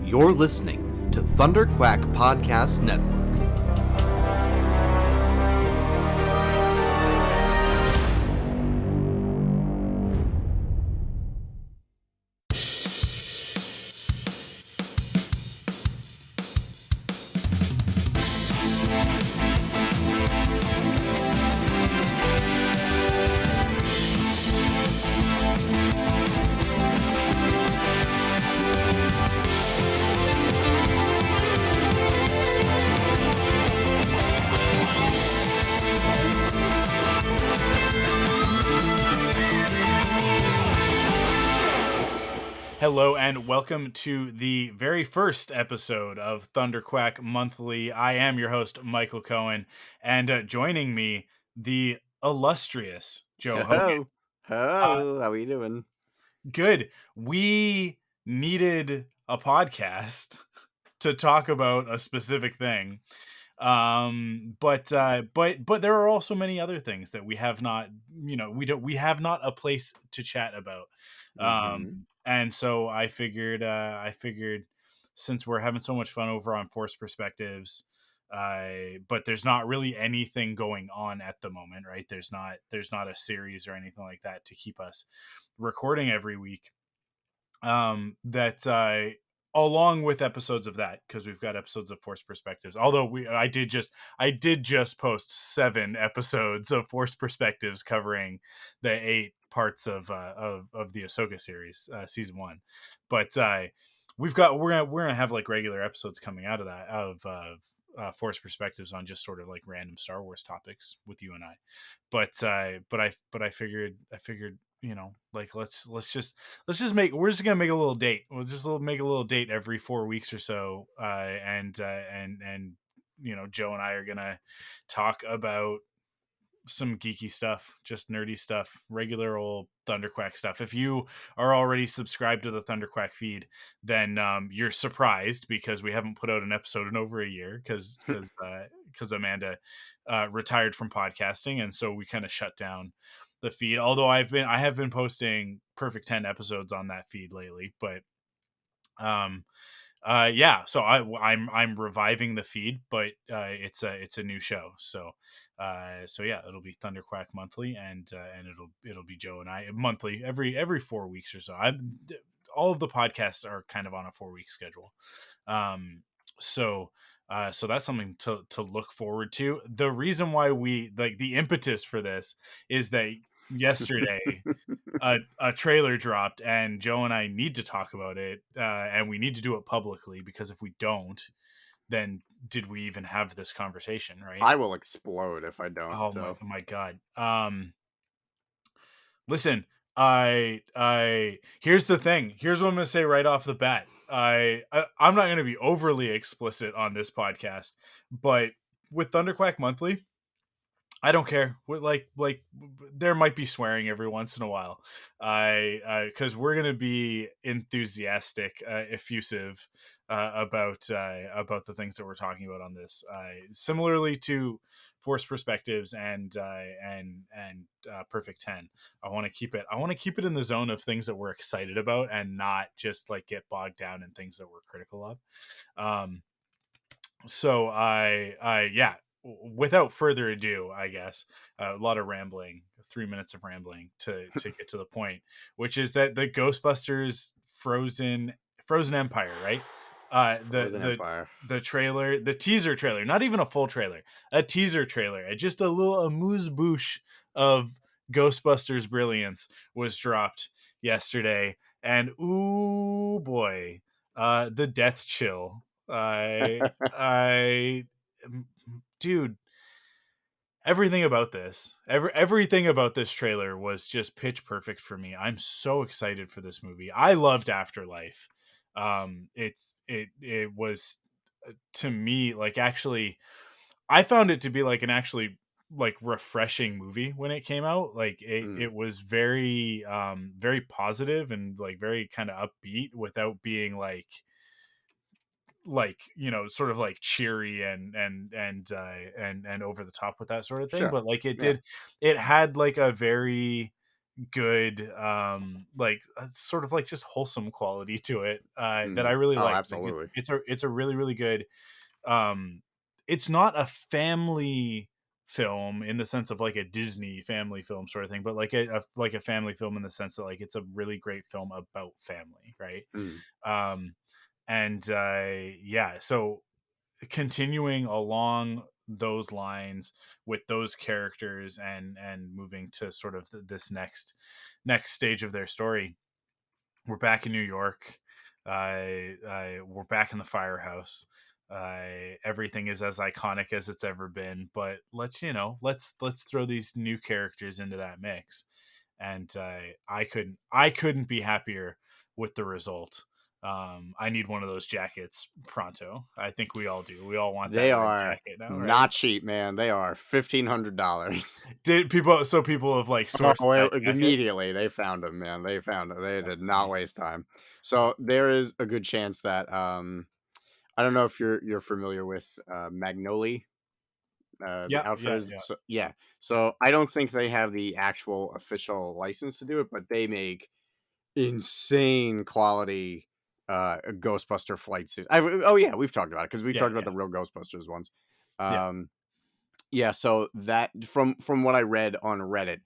You're listening to Thunderquack Podcast Network. Hello and welcome to the very first episode of Thunderquack Monthly. I am your host, Michael Cohen, and joining me, the illustrious Joe Hogan. Hello, how are you doing? Good. We needed a podcast to talk about a specific thing. But there are also many other things that we have not, we have not a place to chat about. And so I figured since we're having so much fun over on Force Perspectives, but there's not really anything going on at the moment, right? There's not a series or anything like that to keep us recording every week. That along with episodes of that, because we've got episodes of Force Perspectives. Although I did just post 7 episodes of Force Perspectives covering the 8 parts of the Ahsoka series, season 1. But we're gonna have like regular episodes coming out of that Force Perspectives on just sort of like random Star Wars topics with you and I. But I figured like let's just we're just gonna make a little date. We'll just make a little date every 4 weeks or so, and Joe and I are gonna talk about some geeky stuff, just nerdy stuff, regular old Thunderquack stuff. If you are already subscribed to the Thunderquack feed, then you're surprised because we haven't put out an episode in over a year because Amanda retired from podcasting, and so we kind of shut down the feed. Although I have been posting Perfect 10 episodes on that feed lately, but so I'm reviving the feed, but it's a new show, so yeah, it'll be Thunderquack Monthly, and it'll be Joe and I monthly every 4 weeks or so. All of the podcasts are kind of on a 4-week schedule, so that's something to look forward to. The reason why we like the impetus for this is that yesterday a trailer dropped, and Joe and I need to talk about it, and we need to do it publicly, because if we don't, then did we even have this conversation, right? I will explode if I don't. Oh So my god. Listen, I here's the thing. Here's what I'm gonna say right off the bat. I'm not gonna be overly explicit on this podcast, but with Thunderquack Monthly, I don't care. Like there might be swearing every once in a while. Because we're gonna be enthusiastic, effusive about the things that we're talking about on this. Similarly to Force Perspectives and Perfect 10, I want to keep it in the zone of things that we're excited about, and not just like get bogged down in things that we're critical of. So yeah, without further ado, I guess a lot of rambling, 3 minutes of rambling to get to the point, which is that the Ghostbusters Frozen Empire, right? Frozen Empire. The trailer, the teaser trailer, not even a full trailer, a teaser trailer, just a little amuse bouche of Ghostbusters brilliance was dropped yesterday, and ooh boy, the death chill. I dude, everything about this trailer was just pitch perfect for me. I'm so excited for this movie. I loved Afterlife. It was, to me, like, actually, I found it to be like an actually like refreshing movie when it came out. Like it was very very positive and like very kind of upbeat, without being sort of like cheery and over the top with that sort of thing. Sure. But like Yeah. it had like a very good, like sort of like just wholesome quality to it, that I Mhm. really Oh, like. Like absolutely. it's a really really good. Um, it's not a family film in the sense of like a Disney family film sort of thing, but like like a family film in the sense that like it's a really great film about family, right? Mm. Um, and yeah, so continuing along those lines with those characters and moving to sort of this next stage of their story, we're back in New York. We're back in the firehouse. Everything is as iconic as it's ever been, but let's throw these new characters into that mix, and I couldn't be happier with the result. I need one of those jackets pronto. I think we all do. We all want They that red are jacket now, right? not cheap, man. They are $1,500. Did people? So people have like Oh, sourced that jacket. immediately they found them, man. They found them. They did not waste time. So there is a good chance that I don't know if you're familiar with Magnolia, the Yeah, yeah, outfitters. yeah. So, yeah. So I don't think they have the actual official license to do it, but they make insane quality Ghostbuster flight suit. Oh yeah, we've talked about it because we Yeah, talked about yeah, the real Ghostbusters ones. yeah. Um, yeah, so that from what I read on Reddit,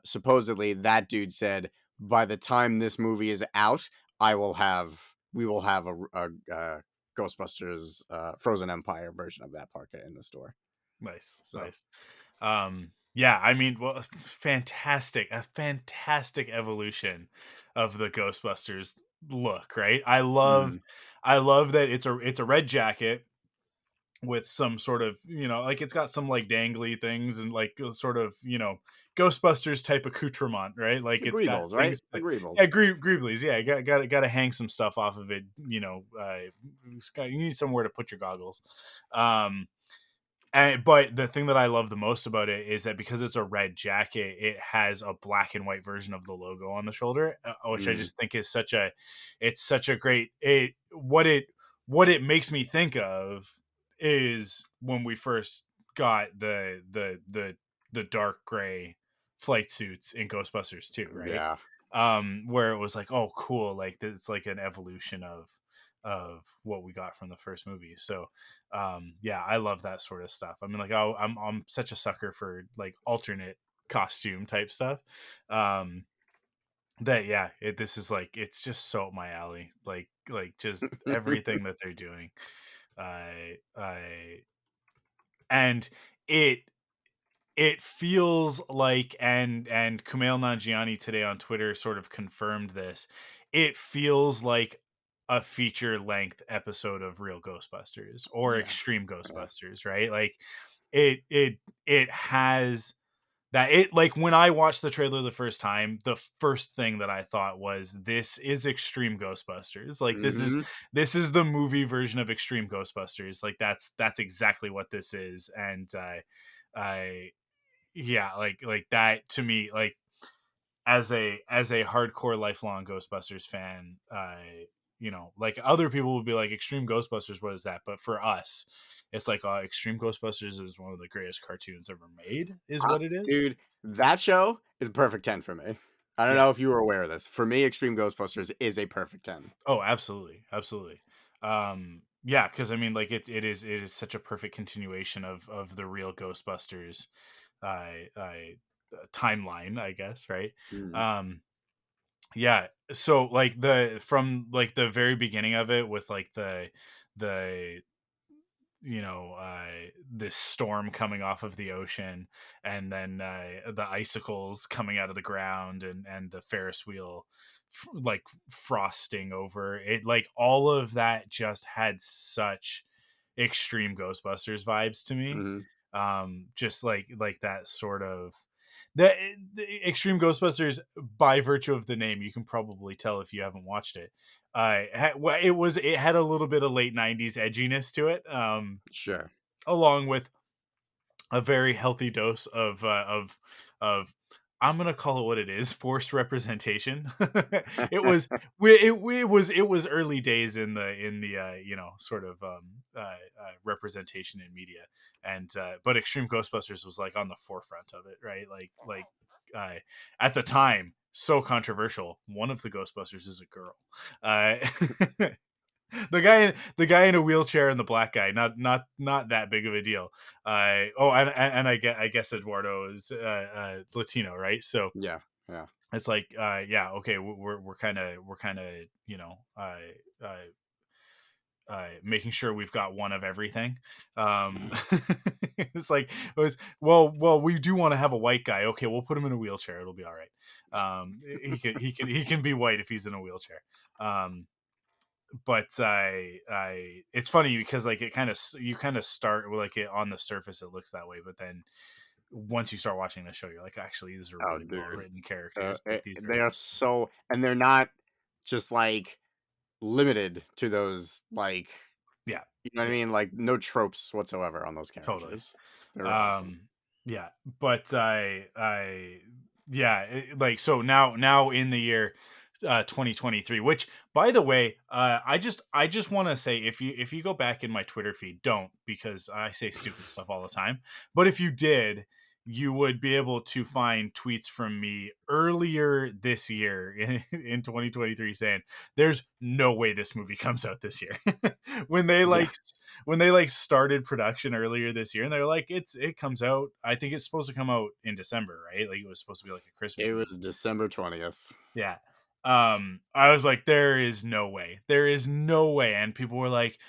supposedly that dude said by the time this movie is out, we will have a Ghostbusters Frozen Empire version of that park in the store. Nice, So nice. Yeah, I mean, well, fantastic, a fantastic evolution of the Ghostbusters look, right? mhm. I love that it's a red jacket with some sort of, like it's got some like dangly things and like sort of, Ghostbusters type accoutrement, right? Like The it's got Greebles, right? things The that, Greebles. yeah, Greeblies, yeah, got to hang some stuff off of it, you need somewhere to put your goggles. Um, but the thing that I love the most about it is that because it's a red jacket, it has a black and white version of the logo on the shoulder, which I Mm, just think is it's such a great it what it makes me think of is when we first got the dark gray flight suits in Ghostbusters 2, right? yeah. Where it was like, oh cool, like it's like an evolution of what we got from the first movie. So yeah, I love that sort of stuff. I mean, like I'm such a sucker for like alternate costume type stuff. um that yeah, this is like it's just so up my alley, like just everything that they're doing. I and it it feels like, and Kumail Nanjiani today on Twitter sort of confirmed this. It feels like a feature length episode of Real Ghostbusters or Yeah. Extreme Yeah. Ghostbusters, right? Like it has that. It like when I watched the trailer the first time, the first thing that I thought was this is Extreme Ghostbusters. Like Mhm. this is the movie version of Extreme Ghostbusters. Like that's exactly what this is. And I yeah, like that to me, like as a hardcore lifelong Ghostbusters fan, like other people would be like Extreme Ghostbusters, what is that? But for us, it's like Extreme Ghostbusters is one of the greatest cartoons ever made, is what it is. Dude, that show is a perfect 10 for me. I don't Yeah. know if you were aware of this. For me, Extreme Ghostbusters is a perfect 10. Oh, absolutely, absolutely. Yeah, because I mean, like it is such a perfect continuation of the real Ghostbusters, I timeline, I guess, right? Mhm. Um, Yeah, so, like, the from, like, the very beginning of it with, like, the this storm coming off of the ocean, and then, the icicles coming out of the ground, and the Ferris wheel, like, frosting over it, like, all of that just had such extreme Ghostbusters vibes to me. Mhm. Just like that sort of the Extreme Ghostbusters, by virtue of the name, you can probably tell if you haven't watched it. It had a little bit of late '90s edginess to it, Sure. along with a very healthy dose of I'm gonna call it what it is, forced representation. it was it was early days in the sort of representation in media, and but Extreme Ghostbusters was like on the forefront of it, right? Like at the time so controversial. One of the Ghostbusters is a girl. Uh, the guy in a wheelchair and the black guy, not that big of a deal. And I guess Eduardo is Latino, right? So Yeah, yeah. it's like yeah, okay, we're kind of uh making sure we've got one of everything. um it's like well, we do want to have a white guy. Okay, we'll put him in a wheelchair, it'll be all right. He can be white if he's in a wheelchair. But I it's funny because like it kind of you kind of start with like it on the surface it looks that way, but then once you start watching the show you're like, actually these are Oh, really well dude. written characters, like these are. They are so, and they're not just like limited to those, like, Yeah, you know what I yeah, mean? Like, no tropes whatsoever on those totally. characters. They're awesome. Yeah, but yeah, like so now in the year 2023, which by the way, I just want to say, if you go back in my Twitter feed, don't, because I say stupid stuff all the time, but if you did, you would be able to find tweets from me earlier this year in 2023 saying there's no way this movie comes out this year. when they Yeah. like when they like started production earlier this year, and they're like, it comes out, I think it's supposed to come out in December, right? Like it was supposed to be like a Christmas It movie. was December 20th. Yeah. I was like, there is no way, there is no way. And people were like,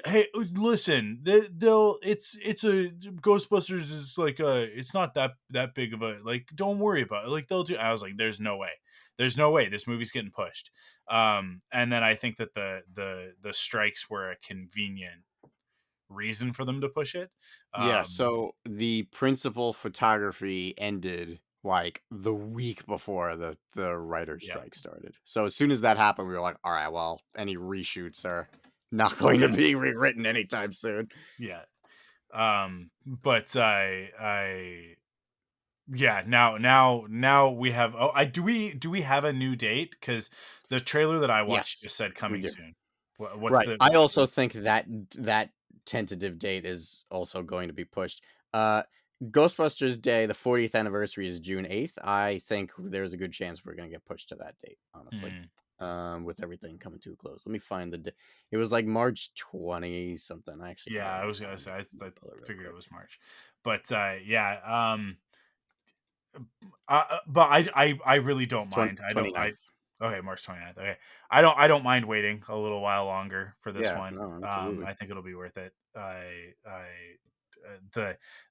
hey, listen, they'll it's a Ghostbusters is like it's not that big of a, like, don't worry about it, like they'll do. I was like, there's no way this movie's getting pushed. And then I think that the strikes were a convenient reason for them to push it. Yeah, Um, so the principal photography ended like the week before the writer's yeah, strike started. So as soon as that happened, we were like, all right, well, any reshoots are not going to yeah, be rewritten anytime soon. yeah. But I yeah, now we have. Oh, I do we have a new date? Because the trailer that I watched Yes, just said we coming do. soon. What's Right. the I what's the also date? think that that tentative date is also going to be pushed. Uh Ghostbusters Day, the 40th anniversary is June 8th. I think there's a good chance we're going to get pushed to that date, honestly. Hmm. With everything coming to a close. Let me find the it was like March 20 something. I actually have Yeah, it I on was gonna say let me I pull it real figured it quick. was March, but yeah. But I really don't 20, mind. I don't. I 29th. Okay, March 29th. Okay, I don't mind waiting a little while longer for this Yeah, one. no, absolutely. I think it'll be worth it.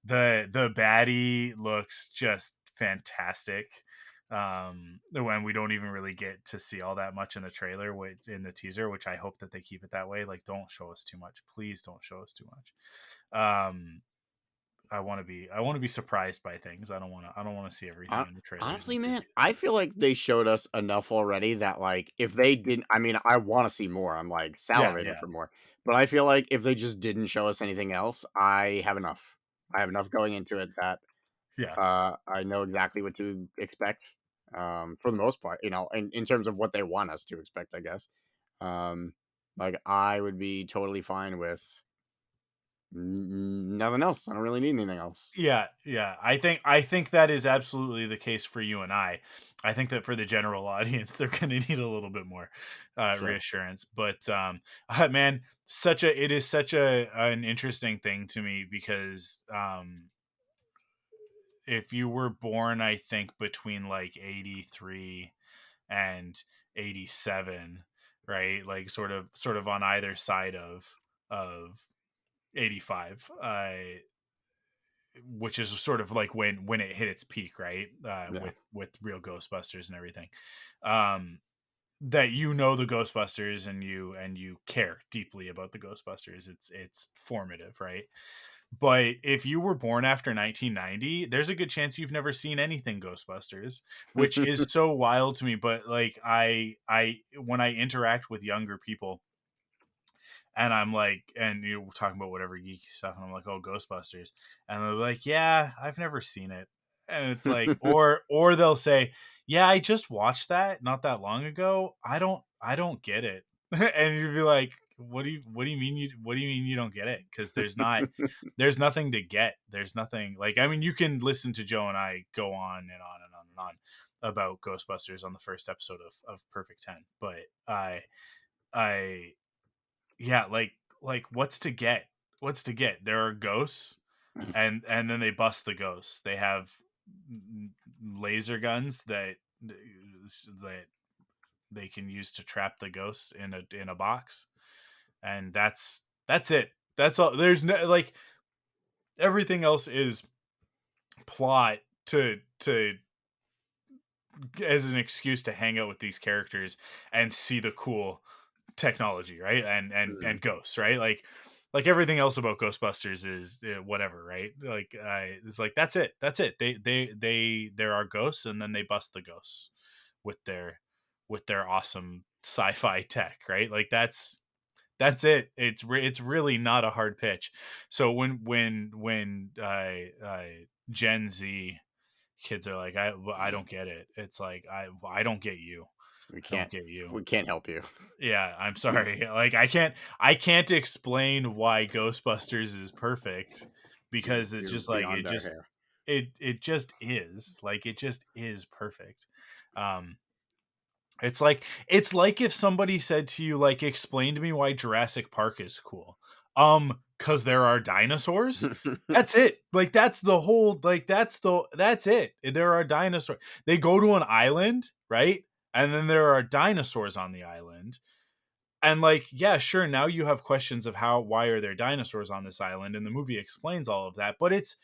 The baddie looks just fantastic. When we don't even really get to see all that much in the trailer, which in the teaser, which I hope that they keep it that way. Like, don't show us too much, please. Don't show us too much. Um, I want to be surprised by things. I don't want to see everything in the trailers and Honestly, man, previews. I feel like they showed us enough already that, like, if they didn't, I mean, I want to see more. I'm like Yeah, salivating yeah, for more. But I feel like if they just didn't show us anything else, I have enough. I have enough going into it that yeah, I know exactly what to expect. For the most part, in terms of what they want us to expect, I guess. Um, like I would be totally fine with nothing else. I don't really need anything else. yeah. I think that is absolutely the case for you and I. I think that for the general audience, they're going to need a little bit more Sure. reassurance. But man, it is such an interesting thing to me because if you were born, I think between like 83 and 87, right? Like sort of on either side of 85, which is sort of like when it hit its peak, right? Yeah. With real Ghostbusters and everything. Um, that the Ghostbusters and you care deeply about the Ghostbusters. It's formative, right? But if you were born after 1990, there's a good chance you've never seen anything Ghostbusters, which is so wild to me. But like I when I interact with younger people, and I'm like, and you're talking about whatever geeky stuff, and I'm like, oh, Ghostbusters, and they're like, yeah, I've never seen it, and it's like, or they'll say, yeah, I just watched that not that long ago. I don't get it, and you'd be like, what do you mean you don't get it? Because there's nothing to get. There's nothing, like, I mean, you can listen to Joe and I go on and on and on and on about Ghostbusters on the first episode of Perfect 10, but I yeah, like what's to get? What's to get? There are ghosts, and then they bust the ghosts. They have laser guns that they can use to trap the ghosts in a box, and that's it. That's all. There's no, like, everything else is plot to as an excuse to hang out with these characters and see the cool technology, right? And ghosts, right? Like everything else about Ghostbusters is whatever, right? Like it's like that's it. There are ghosts, and then they bust the ghosts with their awesome sci-fi tech, right? Like that's it. It's really not a hard pitch. So when Gen Z kids are like, I don't get it. It's like, I don't get you. We I don't can't get you. we can't help you. Yeah, I'm sorry. Like, I can't explain why Ghostbusters is perfect, because it's You're just like beyond our hair. it just is. Like, it just is perfect. Um it's like if somebody said to you, like, explain to me why Jurassic Park is cool. Cuz there are dinosaurs. That's it. Like, that's the whole, like, that's it. There are dinosaurs. They go to an island, right? And then there are dinosaurs on the island. And, like, yeah, sure, now you have questions of why are there dinosaurs on this island, and the movie explains all of that, but it's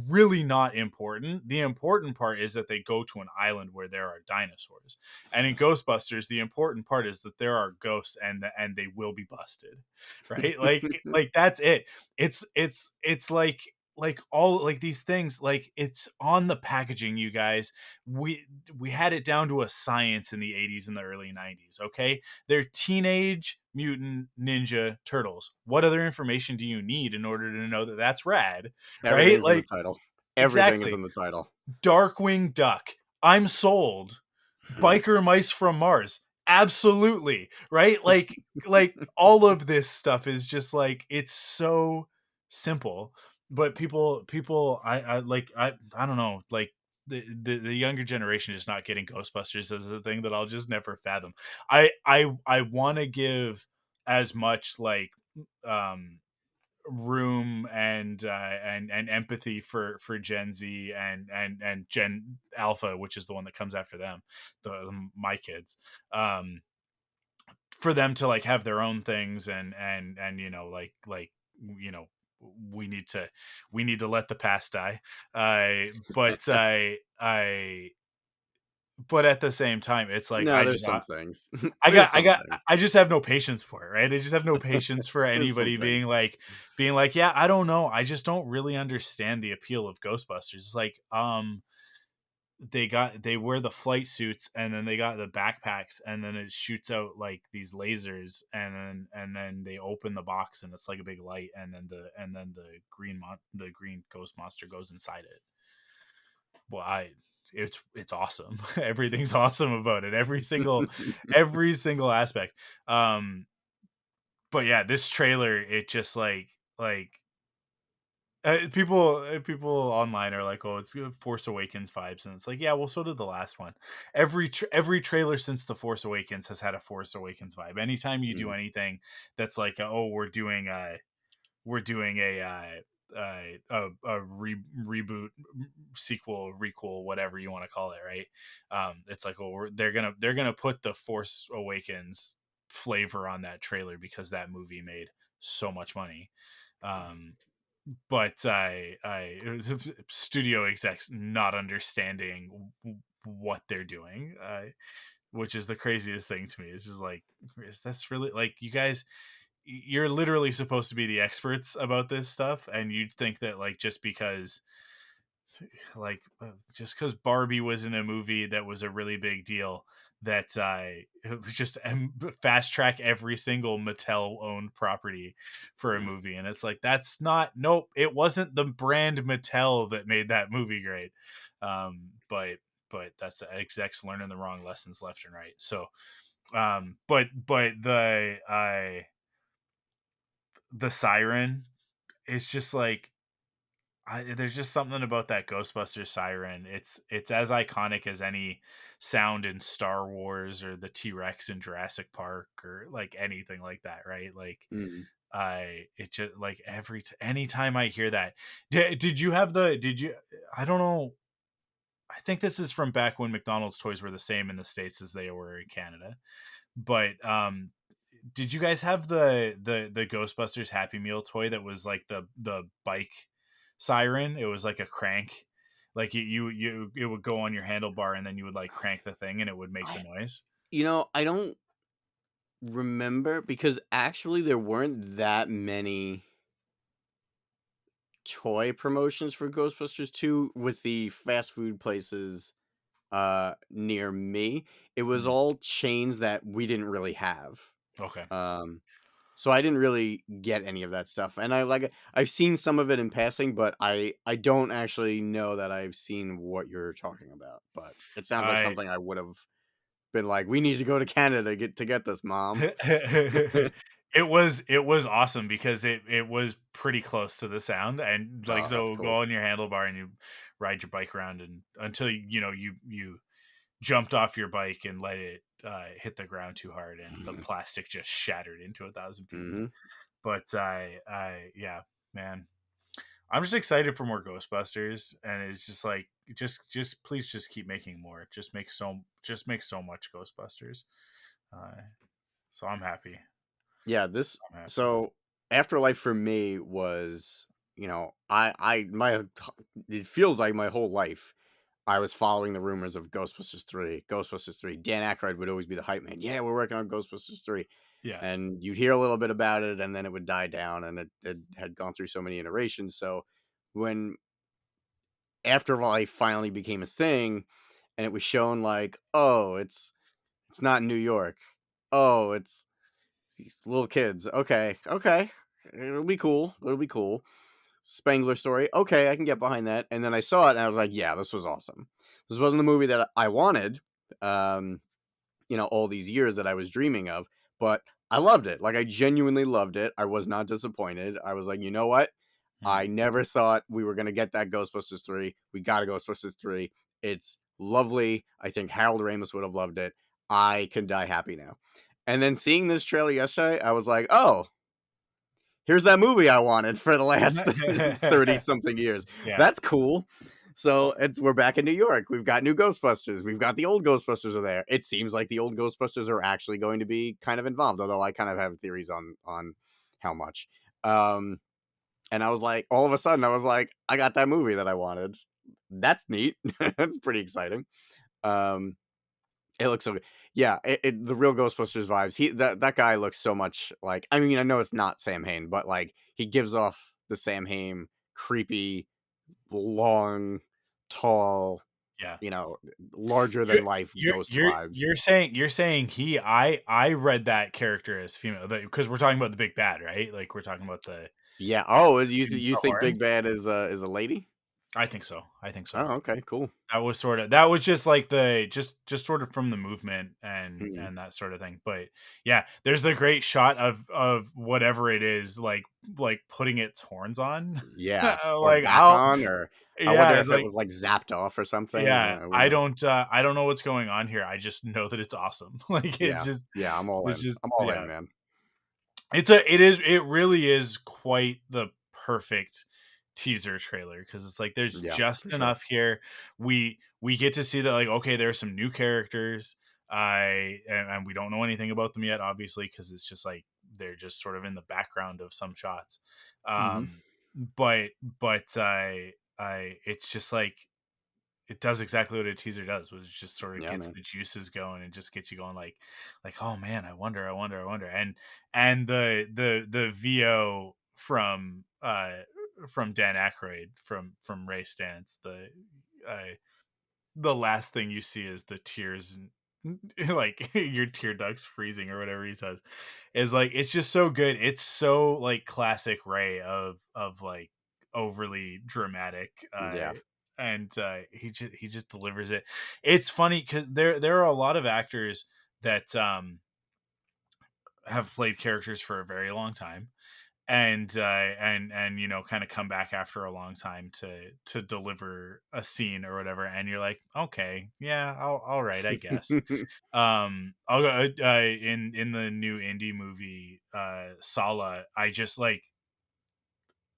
really not important. The important part is that they go to an island where there are dinosaurs. And in Ghostbusters, the important part is that there are ghosts, and they will be busted. Right? Like that's it. It's like all, like, these things, like, it's on the packaging, you guys. We had it down to a science in the 80s and the early 90s, okay? They're Teenage Mutant Ninja Turtles. What other information do you need in order to know that that's rad, right? Everything's in the Like, title. Everything is exactly. in the title. Darkwing Duck. I'm sold. Biker Mice from Mars. Absolutely, right? Like all of this stuff is just like, it's so simple, but people I don't know, like, the younger generation is not getting Ghostbusters as a thing that I'll just never fathom. I want to give as much, like, um room and empathy for Gen Z and Gen Alpha, which is the one that comes after them, my kids, um for them to, like, have their own things, and you know we need to let the past die. But but at the same time, it's like, No, there's some things. I There's got some things. I just have no patience for it, right? I just have no patience for There's some anybody things. being like, yeah, I don't know. I just don't really understand the appeal of Ghostbusters. It's like, they wear the flight suits, and then they got the backpacks, and then it shoots out, like, these lasers, and then they open the box, and it's like a big light, and then the the green ghost monster goes inside it. Well, it's awesome. Everything's awesome about it. Every single aspect. Um, but yeah, this trailer, it just like people online are like, oh, it's Force Awakens vibes, and it's like, yeah, well, so did the last one. Every trailer since the Force Awakens has had a Force Awakens vibe. Anytime you do Mhm. anything that's like, oh, we're doing reboot, sequel, requel, whatever you want to call it, right? It's like, well, they're gonna put the Force Awakens flavor on that trailer because that movie made so much money. um but it was studio execs not understanding what they're doing, which is the craziest thing to me. It's just like, is this really, like, you guys, you're literally supposed to be the experts about this stuff, and you'd think that, like, just because Barbie was in a movie that was a really big deal, that it was just fast track every single Mattel owned property for a movie, and it's like, that's not, nope, it wasn't the brand Mattel that made that movie great. But that's the execs learning the wrong lessons left and right. So but the I the siren is just like there's just something about that Ghostbusters siren. It's as iconic as any sound in Star Wars or the T-Rex in Jurassic Park or like anything like that, right? Like Mhm. I it just like anytime I hear that. Did you I don't know. I think this is from back when McDonald's toys were the same in the States as they were in Canada. But did you guys have the Ghostbusters Happy Meal toy that was like the bike siren? It was like a crank. Like you it would go on your handlebar and then you would like crank the thing and it would make the I noise. I don't remember because actually there weren't that many toy promotions for Ghostbusters 2 with the fast food places near me. It was Mm, all chains that we didn't really have. okay. Um so I didn't really get any of that stuff. And I've seen some of it in passing, but I don't actually know that I've seen what you're talking about. But it sounds like I something I would have been like, we need to go to Canada to get this, mom. it was awesome because it was pretty close to the sound and like Oh, that's so go cool. on your handlebar and you ride your bike around and until you jumped off your bike and let it hit the ground too hard and the plastic just shattered into a thousand pieces. Hmm. But I yeah, man, I'm just excited for more Ghostbusters, and it's just like just please just keep making more. Just make so much Ghostbusters. Uh, so I'm happy. Yeah, this I'm happy. so Afterlife for me was, I my it feels like my whole life I was following the rumors of Ghostbusters 3, Ghostbusters 3. Dan Aykroyd would always be the hype man. Yeah, we're working on Ghostbusters 3. Yeah. And you'd hear a little bit about it and then it would die down and it had gone through so many iterations. So when Afterlife finally became a thing and it was shown like, oh, it's not New York. Oh, it's these little kids. Okay, okay. It'll be cool. It'll be cool. Spangler story. Okay, I can get behind that. And then I saw it and I was like, yeah, this was awesome. This wasn't the movie that I wanted, um, all these years that I was dreaming of, but I loved it. Like I genuinely loved it. I was not disappointed. I was like, you know what? Hmm. I never thought we were going to get that Ghostbusters 3. We got a Ghostbusters 3. It's lovely. I think Harold Ramis would have loved it. I can die happy now. And then seeing this trailer yesterday, I was like, oh, here's that movie I wanted for the last 30 something years. Yeah. That's cool. So we're back in New York. We've got new Ghostbusters. We've got the old Ghostbusters are there. It seems like the old Ghostbusters are actually going to be kind of involved, although I kind of have theories on how much. Um, and I was like, all of a sudden, I was like, I got that movie that I wanted. That's neat. That's pretty exciting. Um, it looks so good. Yeah, the real Ghostbusters vibes. That guy looks so much like. I mean, I know it's not Sam Hain, but like he gives off the Sam Hain creepy, long, tall, Yeah. you know, larger You're than life ghost vibes. you're saying he I read that character as female because we're talking about the big bad, right? Like we're talking about the Yeah. Oh, you the think horns. Big Bad is a lady? I think so. I think so. Oh, okay, cool. That was just like the just sort of from the movement Mhm. and that sort of thing. But yeah, there's the great shot of whatever it is like putting its horns on. Yeah, or Like back I'll on, or I yeah, wonder it's if it like was like zapped off or something. yeah, I don't know what's going on here. I just know that it's awesome. Like Yeah, yeah, I'm all it's in. just I'm all in, yeah. man. It really is quite the perfect teaser trailer because it's like there's Yeah, just for sure. enough here. We get to see that like okay, there are some new characters. And we don't know anything about them yet, obviously, because it's just like they're just sort of in the background of some shots. Hmm. Um, but I it's just like it does exactly what a teaser does, which just sort of Yeah, gets man. the juices going and just gets you going like oh man, I wonder. And the VO from Dan Aykroyd from Ray Stantz, the last thing you see is the tears and like your tear ducts freezing or whatever he says is like it's just so good. It's so like classic Ray of like overly dramatic Yeah, and he just delivers it. It's funny cuz there are a lot of actors that have played characters for a very long time and you know, kind of come back after a long time to deliver a scene or whatever, and you're like, okay, yeah, all right, I guess. I'll go in the new indie movie Sala. I just like,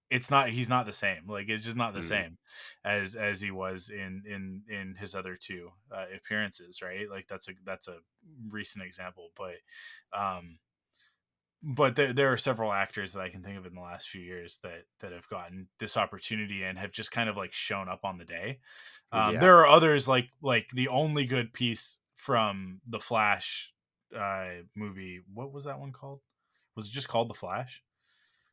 it's not, he's not the same. Like, it's just not the Mm, same as he was in his other two appearances, right? Like, that's a recent example, um but there are several actors that I can think of in the last few years that have gotten this opportunity and have just kind of like shown up on the day. yeah, There are others, like the only good piece from the Flash movie. What was that one called? Was it just called The Flash?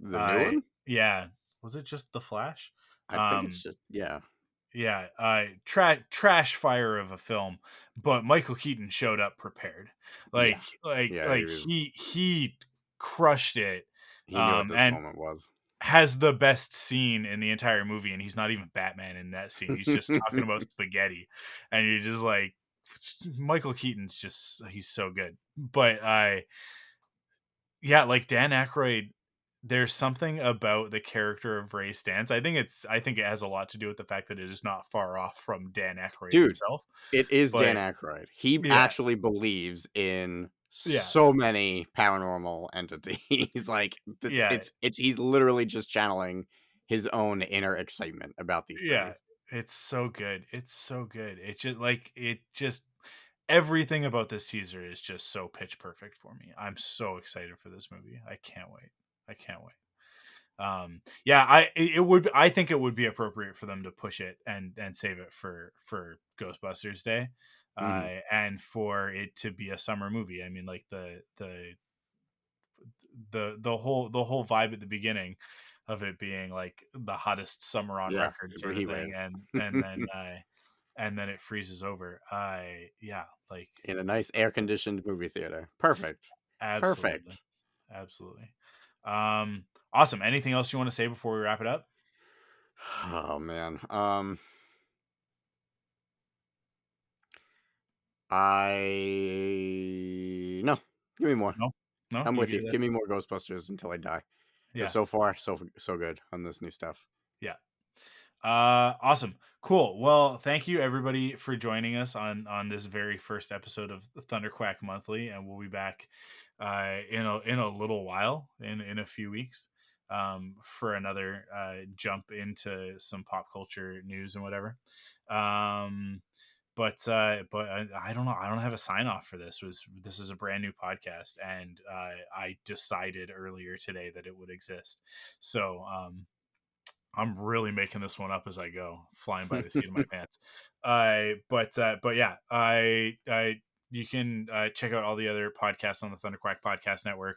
the new Uh, one. yeah. Was it just The Flash? I think it's Um, just yeah, yeah. Trash fire of a film, but Michael Keaton showed up prepared. yeah, yeah. He Like was. he crushed it. He knew what this And moment was. has the best scene in the entire movie, and he's not even Batman in that scene. He's just talking about spaghetti, and you're just like, Michael Keaton's just, he's so good. But I yeah, like Dan Aykroyd, there's something about the character of Ray Stantz. I think it has a lot to do with the fact that it is not far off from Dan Aykroyd Dude, himself. it is Dan But Aykroyd. He yeah, actually believes in yeah, so many paranormal entities. Like yeah, it's he's literally just channeling his own inner excitement about these yeah. things. It's so good. It's so good. It just everything about this teaser is just so pitch perfect for me. I'm so excited for this movie. I can't wait. I can't wait. Yeah, it would, I think it would be appropriate for them to push it and save it for Ghostbusters Day, Mhm. and for it to be a summer movie. I mean, like the whole vibe at the beginning of it being like the hottest summer on Yeah, record it's a sort of heat thing, wave. and then it freezes over. I Yeah, like, In a nice air-conditioned movie theater. Perfect. absolutely, Perfect. absolutely. Awesome. Anything else you want to say before we wrap it up? Oh man. I no. Give me more. No, no, I'm you with get you. that. Give me more Ghostbusters until I die. Because Yeah, so far, so good on this new stuff. yeah. Awesome, cool. Well, thank you everybody for joining us on this very first episode of the Thunderquack Monthly, and we'll be back in a little while, in a few weeks, for another jump into some pop culture news and whatever. But I don't know. I don't have a sign off for this. This is a brand new podcast, and I decided earlier today that it would exist. So I'm really making this one up as I go, flying by the seat of my pants. But yeah, I you can check out all the other podcasts on the Thunderquack Podcast Network.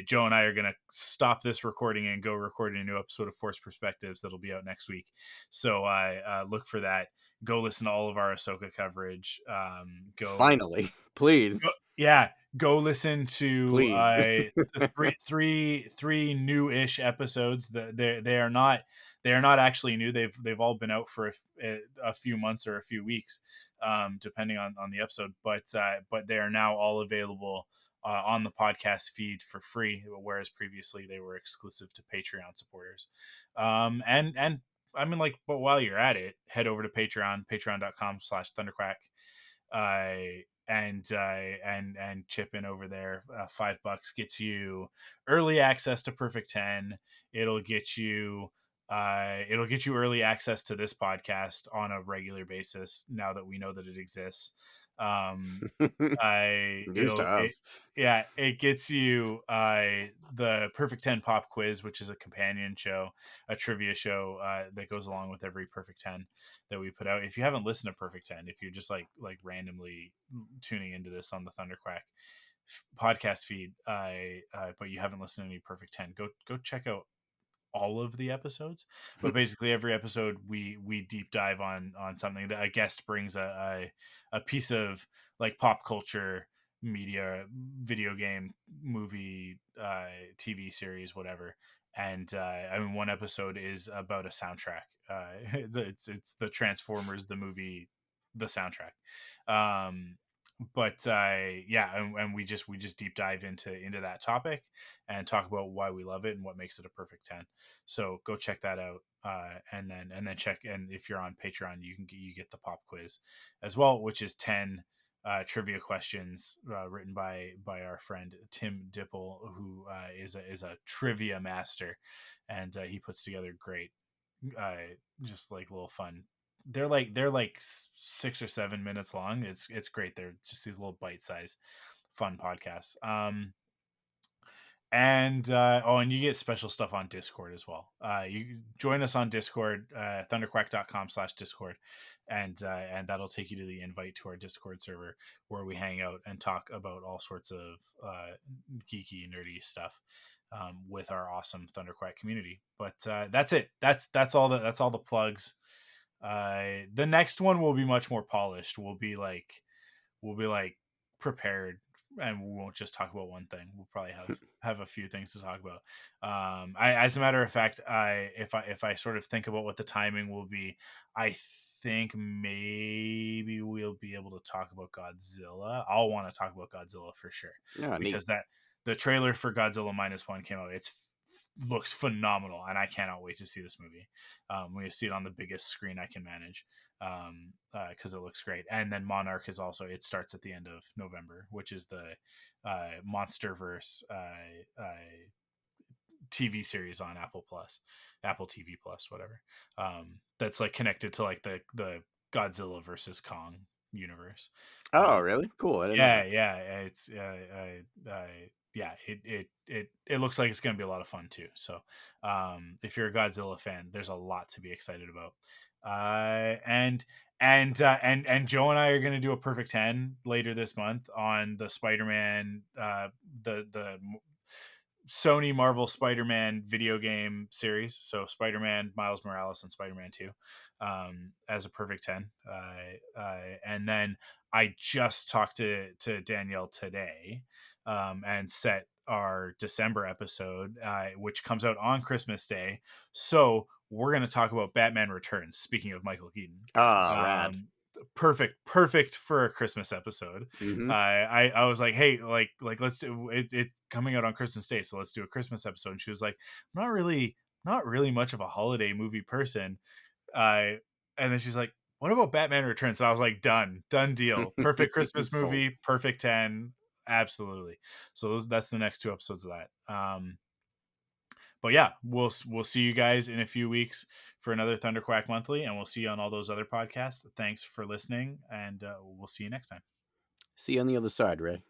Joe and I are gonna stop this recording and go record a new episode of Force Perspectives that'll be out next week. So I look for that. Go listen to all of our Ahsoka coverage. Finally, Go, please, yeah, go listen to please. the three new-ish episodes. They are not actually new. They've all been out for a few months or a few weeks, depending on the episode. But they are now all available on the podcast feed for free, whereas previously they were exclusive to Patreon supporters. And I mean, like, but while you're at it, head over to patreon.com/thunderquack, and chip in over there. $5 gets you early access to Perfect 10. It'll get you it'll get you early access to this podcast on a regular basis now that we know that it exists. um I News to it'll it us. Yeah, it gets you the Perfect 10 pop quiz, which is a companion show, a trivia show that goes along with every Perfect 10 that we put out. If you haven't listened to Perfect 10, if you're just like randomly tuning into this on the Thunderquack podcast feed, but you haven't listened to any Perfect 10, go check out all of the episodes. But basically every episode we deep dive on something that a guest brings a piece of like pop culture, media, video game, movie, TV series, whatever. And I mean, one episode is about a soundtrack. It's the Transformers the movie, the soundtrack. um yeah, and we just deep dive into that topic and talk about why we love it and what makes it a perfect 10. So go check that out, and then check, and if you're on Patreon, you get the pop quiz as well, which is 10 trivia questions written by our friend Tim Dipple, who is a trivia master, and he puts together great, uh, just like little fun. They're like 6 or 7 minutes long. It's great. They're just these little bite size fun podcasts. And you get special stuff on Discord as well. You join us on Discord, thunderquack.com/discord, and that'll take you to the invite to our Discord server, where we hang out and talk about all sorts of geeky, nerdy stuff, with our awesome Thunderquack community. But that's it. That's all the plugs. The next one will be much more polished. We'll be like prepared, and we won't just talk about one thing. We'll probably have a few things to talk about. As a matter of fact, if I sort of think about what the timing will be, I think maybe we'll be able to talk about Godzilla. I'll want to talk about Godzilla for sure, Yeah, neat. because that the trailer for Godzilla -1 came out. It's looks phenomenal, and I cannot wait to see this movie. We see it on the biggest screen I can manage, because it looks great. And then Monarch is also, it starts at the end of November, which is the MonsterVerse TV series on Apple TV Plus, whatever. That's like connected to like the Godzilla versus Kong universe. Oh, Um, really? Cool. I didn't know yeah, that. yeah, it's yeah, it looks like it's gonna be a lot of fun too. So, if you're a Godzilla fan, there's a lot to be excited about. And Joe and I are gonna do a perfect 10 later this month on the Spider-Man, the Sony Marvel Spider-Man video game series. So Spider-Man, Miles Morales, and Spider-Man 2, as a perfect 10. And then I just talked to Danielle today, and set our December episode, which comes out on Christmas Day. So we're going to talk about Batman Returns. Speaking of Michael Keaton, Ah, rad. um, perfect for a Christmas episode. Mm-hmm. I was like, hey, like let's do it coming out on Christmas Day, so let's do a Christmas episode. And she was like, I'm not really much of a holiday movie person. Uh, and then she's like, what about Batman Returns? So I was like, done deal. Perfect Christmas Sold. movie, perfect 10, absolutely. So that's the next 2 episodes of that. But yeah, we'll see you guys in a few weeks for another Thunderquack Monthly, and we'll see you on all those other podcasts. Thanks for listening, and we'll see you next time. See you on the other side, Ray.